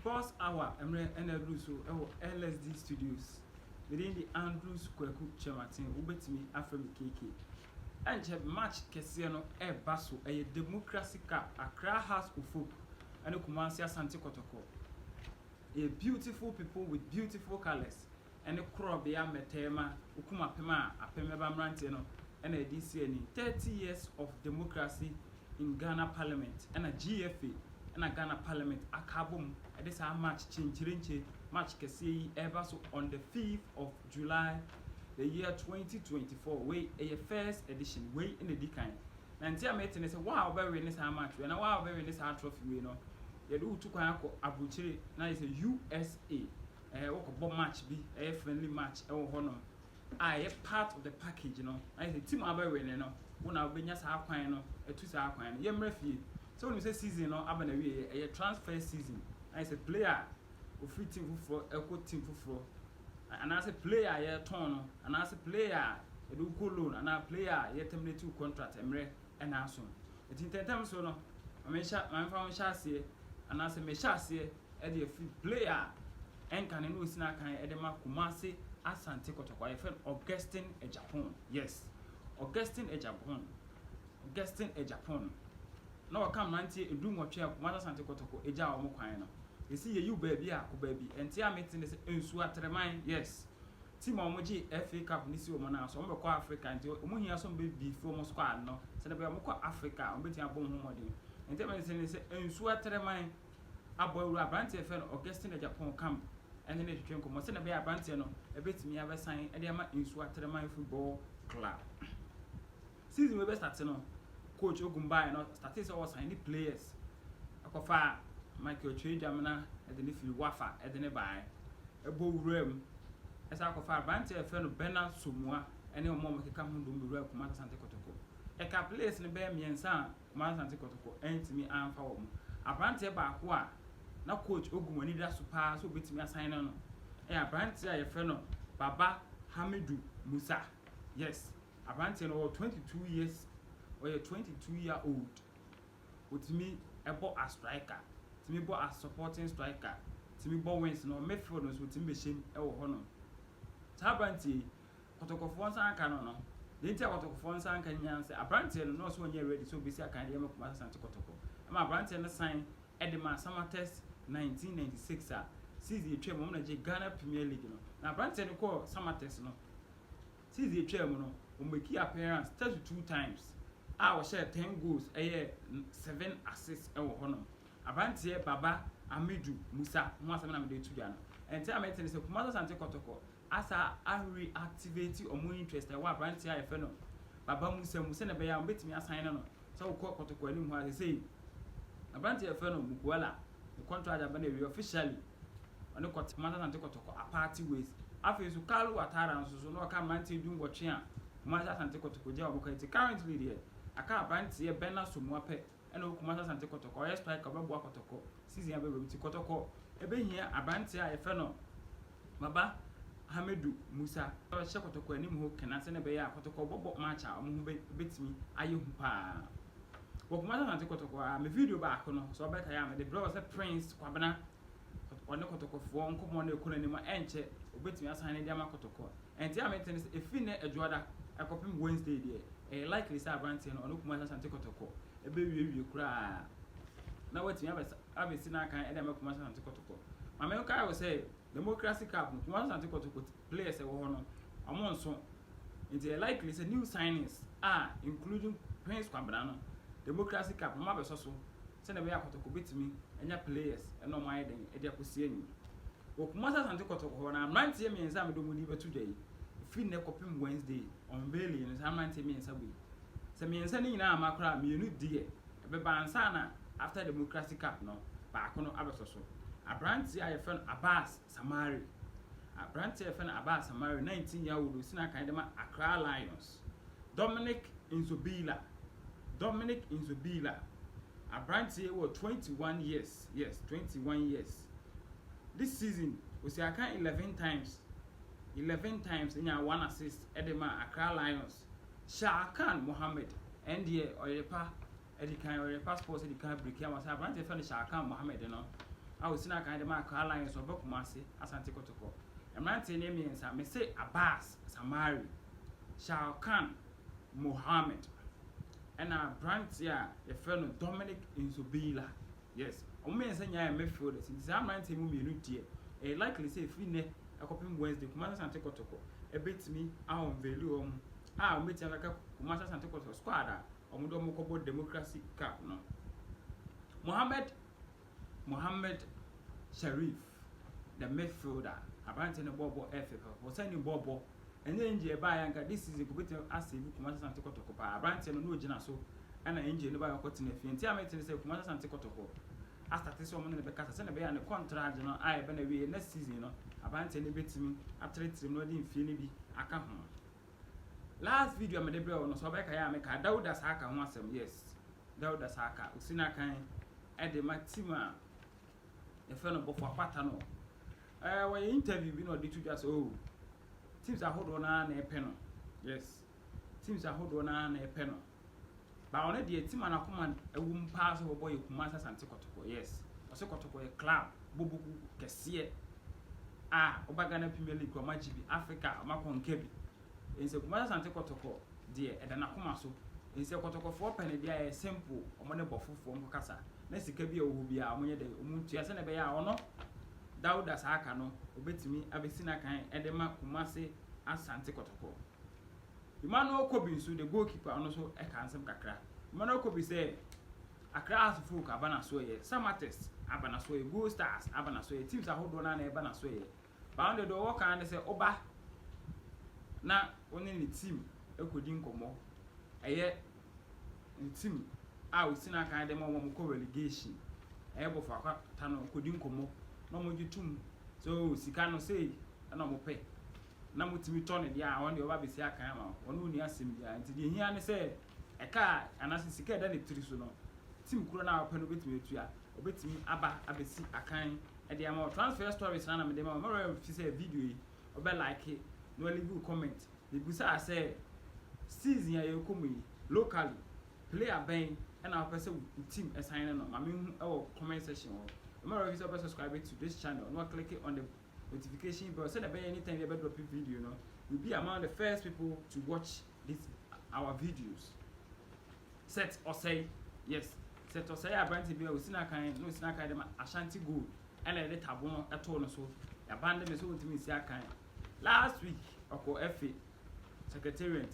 Boss Hour, Emre Eneruso, LSD Studios, within the Andrews Kweku Chematin, Ubetimi Afremi KK. And match Kesiano e Basso, a democracy cap, Accra House of Folk, and Kumansi Asante Kotoko. A beautiful people with beautiful colors, and a Krobia Metema, Ukuma Pema, Apemeba Mrantino, and a DCN. 30 years of democracy in Ghana Parliament, and a GFA. And a Ghana Parliament akabum this our match change match kesi ever so on the 5th of July the year 2024 way a first edition way in the decline and tia meeting say wow very this our match and wow very this our trophy we know you do to kwan ko abuchire na is USA wo match be a friendly match e wo hono a part of the package you know I say team abawe ne no wo na obenya sa kwan no etu sa kwan no ye mrafie. So when you say season, no, a transfer season. I say player, a free team for a good team for, and I say player, a turn, and I say player, a do go loan, and I player, a terminate 2 contract, and I so. It's in 10 times so no. I mean, my family chassis, and I say me chassis, a free player, and can you know can Edema Kumasi Asante Kotoko. I felt Augustine a Japan. Yes, Augustine a Japan. Augustine a Japan. No come nanti edum wotwe Kumasi Asante Kotoko eja wo kwan no you see you baby ko baby enti a meeting is ensu atreman yes team omoji FA Cup ni si o mo na so mo be Africa enti omo hia so be before mo squad no se na be mo Africa o beti abon ho modin enti a meeting is ensu atreman aboru abranti efe no Augustine Japan camp ene ne twetwe nko mo se na be abranti no e betimi abesan e de ama ensu atreman football club season we be start no Coach Ogumba no started so sign the players akofa Michael Chejamina e de ne firi wafa e de ne bai e bo wuram esa akofa branch e fe no Bernard Somua ene o mo keka ho do wura Kumasi Asante Kotoko e ka players ne be miensa Kumasi Asante Kotoko entimi amfa wo mo abrante ba ko a na coach Ogumani da super so betimi assign no e abrante a ye fe no Baba Hamidu Musa yes abrante no 22 years or a 22-year-old with me able as striker, to me bo as supporting striker, to me bo wins no midfield no with me machine e wo hono. Tabanti Kotoko for one can no. The inter Kotoko for one can yan say Abranti no so when ready so be say can dey make Kumasi Asante Kotoko. Am Abranti no sign Edema Summer Test 1996 season e twem na je Ghana Premier League no. Na Abranti no call Summer Test no. Season e twem no o make appearance 32 times. I was share 10 goals, 7 assists, Abranti Baba Amidu Musa, Mwasa na mde tujana. And tell me say Kumasi Asante Kotoko asa a reactivate or more interest wa Abranti a feno. Baba Musa na be ya mbetimi assign no. So ko Kotoko ani ho say Abranti a feno Mukwala the contract abane we officially on the Kumasi Asante Kotoko a party ways. Afi so Kalu Atara so no ka manti dum wo twe a Kumasi Asante Kotoko je obokati currently there aka Abranti Bernard Somua pe ena Kumasi Asante Kotoko yes striker bebo Kotoko season ya bebo ti Kotoko ebe hia Abranti a efe no Baba Hamidu Musa o she Kotoko anim ho kana se na be ya Kotoko bobo match a omo betimi aye hu pa wo Kumasi Asante Kotoko a me video ba ko no so be ka ya me the brother Prince Kwabena one Kotoko fo nkomo na ekuna ni ma enche obetimi asan na ama Kotoko enti a meeting is efi na adwoada akopim Wednesday there e likely say Abranti no ono Kumasi Asante Kotoko ebe wie kura na watimi abesi na kan e dem Kumasi Asante Kotoko ma me ka say democracy cup Kumasi Asante Kotoko players e wo ho no omo nso nti likely say new signings including Prince Kwabena no democracy cup ma be so say na be Kotoko betimi enya players e no mai den e de akosi anyi wo Kumasi Asante Kotoko na Abranti me nza me do mu ni betu dai free ne kopim Wednesday unveiling no sam 90 minutes abu se me nsa ni na amakra me nu die e be bansa na after democracy cup no ba ko no abesoso Abranti a ye fen Abbas Samari Abranti a ye fen Abbas Samari 19-year-old sina kan dem Accra Lions Dominic Nzobila Abranti was 21 years yes 21 years this season we see I can 11 times in your 1 assist Edema Accra Lions Shakan Mohammed and the Oyepa Edikan Oyepa Sports Edikan break here was Abranti fan Shakan Mohammed no I was in a kind of mark alliance of Bokumasi, Asante Kotoko. A man name means I may say Abbas, Samari, Shao Khan, Mohammed, and our brand here, the fellow Dominic Inzubila. Yes, on me and Sanya Midfield, since I'm 90 movie, a likely say Fine, a copy Wednesday, Commander Asante Kotoko, a bit me, our unveiling, our meeting like a Commander Asante Kotoko squadra, or Mudomo Democracy Cup. No. Mohammed Sharif, the midfielder, apparently in the Bobo FF, was sending Bobo, and then Jay this is a good as if Commander Asante Kotoko, apparently no Jena so, and an engine by a cotton if you tell me to say Commander Asante Kotoko. After this woman in the Becassa, send a bay and a contract, I have been away next season, apparently bit me, after it's removing Philly, I come home. Last video, my debut on Sobeka, I make a doubt as Haka once, yes, doubt as Haka, Usina kind. At the Maxima, the fellow of Patano. When you interview, you know, the two just seems I hold on a penal. Yes, seems I hold on a penal. But on a day, Tim and a command, a woman pass over boy, Commander Asante Kotoko. Yes, a Sokotoko, a club, Bubu, Cassia. Obagana Premier League, or Majibi, Africa, Macon Kebi. In the Commander Asante Kotoko, dear, and an Akumaso. In the Kotoko 4 penny, they are simple, or money for Casa. Nesi kebi ohubi a omonye de omuntu ase na be ya ono Dauda Saka no obetimi abesina kan edema Kumase Asante Kotoko. Emmanuel Kobi nso the goalkeeper ono so e kan sem kakra. Emmanuel Kobi say Accra Folk abana so ye, Samates abana so ye, Gold Stars abana so ye, teams ahodo na abana so ye. Ba on the work and say oba na oni ni team ekodi nkomo eye ni team I will see a kind of more relegation. Able for a tano could incomo, no more you too. So, Sicano say, and no more pay. Now, to return it, yeah, I want your baby Siakama, one who near Simbia, and to the here say, a car, and as it's scared, then it's Trisuno. Tim Corona open with me to ya, obey me, Abba, Abesi, a kind, and the amount transfer stories, and I'm the more if you say video, or bell like it, no legal comment. The Busa say, season ya come locally, play a bang. And our person team assigning on. I mean, our comment section. Remember, if you subscribe to this channel, not click it on the notification bell. Send a bell anytime you ever drop a video. No, you'll be among the first people to watch this our videos. Set or say yes. Set or say I brand to be a Sina kind, no Sina kind of Ashanti good. And I let Tabon at all. So, abandon me so to me, kind. Last week, Oko F. Secretariat.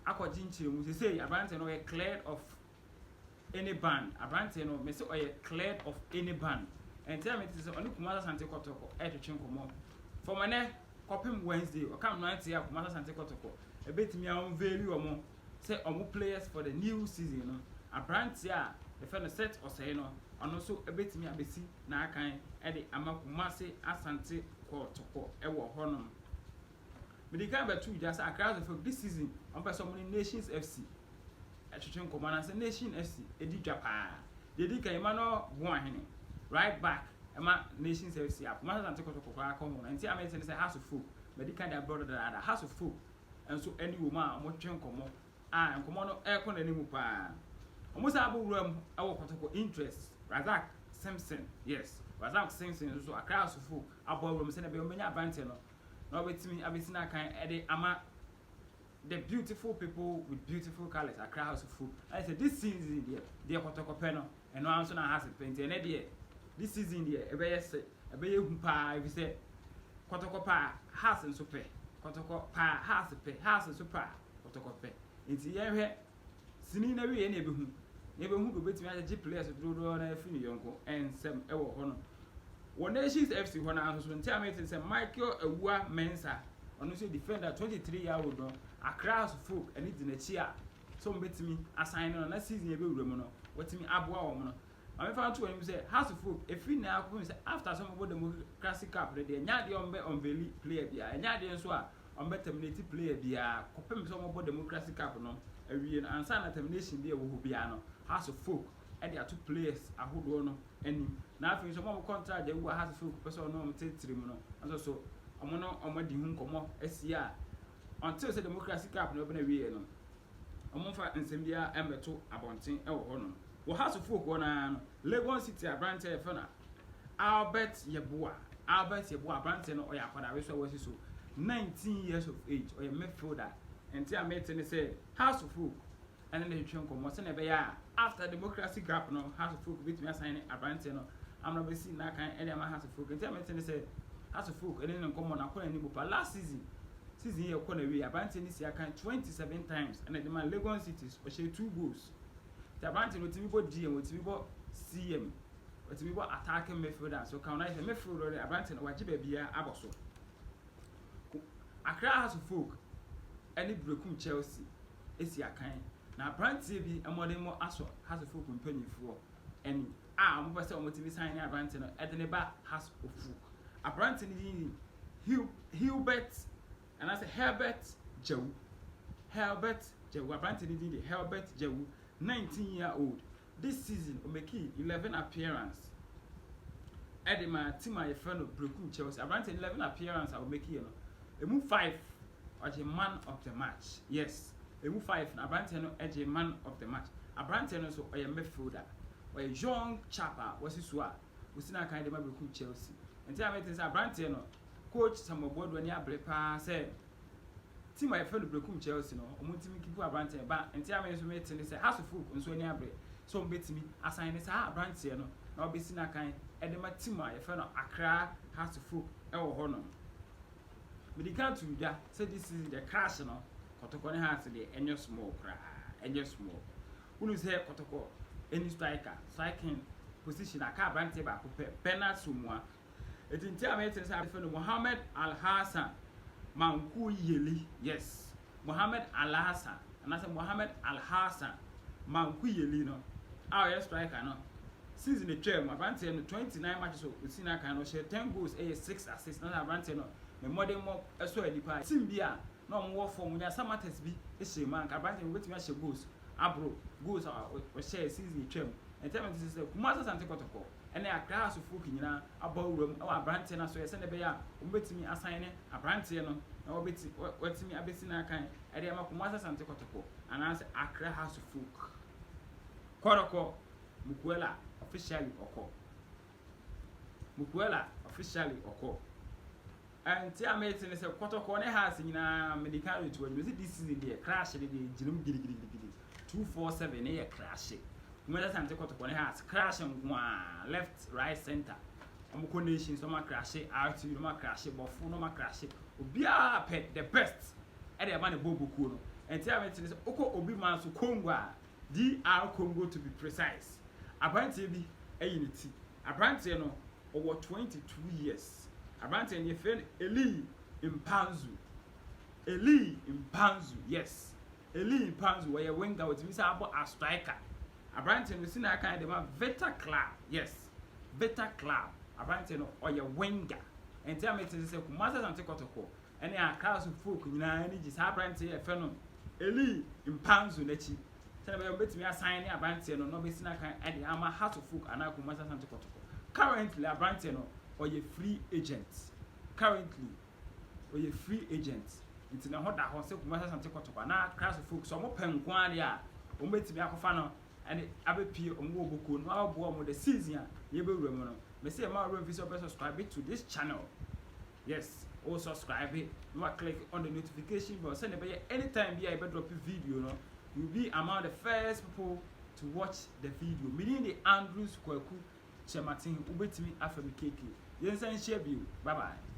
Ako Jinchi, we say a brand and cleared of any band, a brand no, me say cleared of any band. And tell me it is only Commander Asante Kotoko, Chinkomo. For my neck, copying Wednesday, or come 90 year Commander Asante Kotoko, a bit me unveil or more, say or more players for the new season. A brand here, the fellow set or say no, and also a bit me a bisi, na kind, Eddie Amakumase Asante Kotoko, Ewa Honor. But the guy but two just a crowd for this season, on by so many nations FC. Atwetwe nkoma na se Nation FC edi dwapa de di kan Emmanuel Boahene right back ema Nations FC up ma Asante Kotoko kwa come on nti am say House of Folk me di kan da brother da House of Folk enso any woman mo twe nkomo nkomo no e ko na nimu pa omo sa aburam awo Kotoko interest Razak Simpson yes Razak Simpson so Accra House of Folk aburam se na be o menya abante no na obetimi abesina kan e de ama the beautiful people with beautiful colors are crowds of food. I said this season there Kotoko Peno and no answer has a paint and this season there a bay pa if you say Kotoko pa has and super Kotoko pa has a pay has and super Kotoko pay. It's here singing every neighborhood who bet me as a G players to do on a funny uncle and some ever honor. One Nations FC when I was when tell me it's a Michael Ewa Mensa. On say defender 23-year-old no Accra House of Folk and it's in a chair. So bet me assign on that season you be no. What me abwa o no. I found to him say House of Folk if we now come say after some of the Democracy Cup the nya de on be unveiling player bia nya de nso a on be terminate player bia kopem some of the Democracy Cup no awie ansa na termination bia wo bia no House of Folk and there are two players ahodo no any na afin so mo contract dey wo House of Folk person no mo tetiri mu no and so omono omadi hu nkomo asia until the Democracy Cup no be na wie no omonfa nsembia embeto abonten e wo ho no wo House of Folk wona no Lagos City abrante fana Albert Yeboah abrante no oya kwada we so was so 19 years of age or a midfielder and I met and say House of Folk and then the train come was never ya after democracy gap no House of Folk bit me assign abrante no I'm not seeing that kind any House of Folk and I met and say House of Folk and then come on akwa ni but last season here corner we abrante this year can 27 times and the man Lagos cities or share 2 goals the abrante no timi bo DM with timi bo CM but we were attacking midfielder so can I say midfielder abrante no wajibe bia aboso Accra House of Folk any brekum Chelsea esi akan na abrante bi amode mo aso House of Folk mpanyifo any mo be say omotimi sign abrante no edene ba House of Folk abrante ni Hilbert and I say Herbert Jewu abrante ni Herbert Jewu 19-year-old this season o make 11 appearance Edema team my friend of brekum Chelsea abrante 11 appearance I will make you emu 5 as a man of the match yes emu 5 na abrante no as a man of the match abrante no so oya midfielder oya young chapa wasi so a usina kan de ma brekum Chelsea enti amete say abrante no coach Samuel Bodo ani abrepa say team my friend of brekum Chelsea no omuntimi kipu abrante ba enti amete so mete say House of Folk nso ani abre so mbetimi assign say abrante no na obesina kan edema team my friend of Accra House of Folk e wo ho no medical to da say this is the crash no Kotoko ne has the enyo small unu say Kotoko any striking position aka abrante ba ko penal sumwa etinti amete say friend Mohammed Al Hassan Manku Yeli yes Mohammed Al Hassan and I say Mohammed Al Hassan Manku Yeli no our striker no season the term abrante no 29 matches we see na kan no share 10 goals 6 assists na abrante no me modern mo eso edipa team bia na omwo form nya samates bi e she man ka abrante we betimi a share goals abro goals we share season term and tell me this is kuma Asante Kotoko ene Accra House of Folk nyina abawuram e abrante na so ye se ne be ya o betimi assign abrante no na o betimi wetimi abesi na kan e de ma kuma Asante Kotoko and answer Accra House of Folk Kotoko Mukwela officially oko and tell me say Kotoko ne has nyina medical to when this season dey crash dey jinum gidi 247 e crash Kumada Asante Kotoko ne has crash left right center amko nation so ma crash out no ma crash bofu no ma crash obia pet the best e dey man bobuku no and tell me say oko obi man so Congo DR Congo to be precise abrante bi eyiniti abrante no over 22 years abrante and your friend Eli Impanzu yes Eli Impanzu where you winger with me say about a striker abrante no see na kan de ma Veta Club yes Veta Club abrante no or your winger and tell me say Kumasa Asante Kotoko any a House of Folk nyina ni gisa abrante e fe no Eli Impanzu nachi tell me betimi assign abrante no be sina kan e de ama House of Folk ana Kumasa Asante Kotoko currently abrante no or a free agent into na hoda ho se Kumasa Asante Kotoko na House of Folk so mo penkwan dia o betimi akofa no and abepie omwo boko no abo mo the season ye be wura mo no me say ma wura fi so subscribe to this channel yes or subscribe it no click on the notification bell send be anytime be I be drop a video no you'll be among the first people to watch the video meaning the Andrews Kwaku Chematin ubetimi afami keke yensan share you bye bye.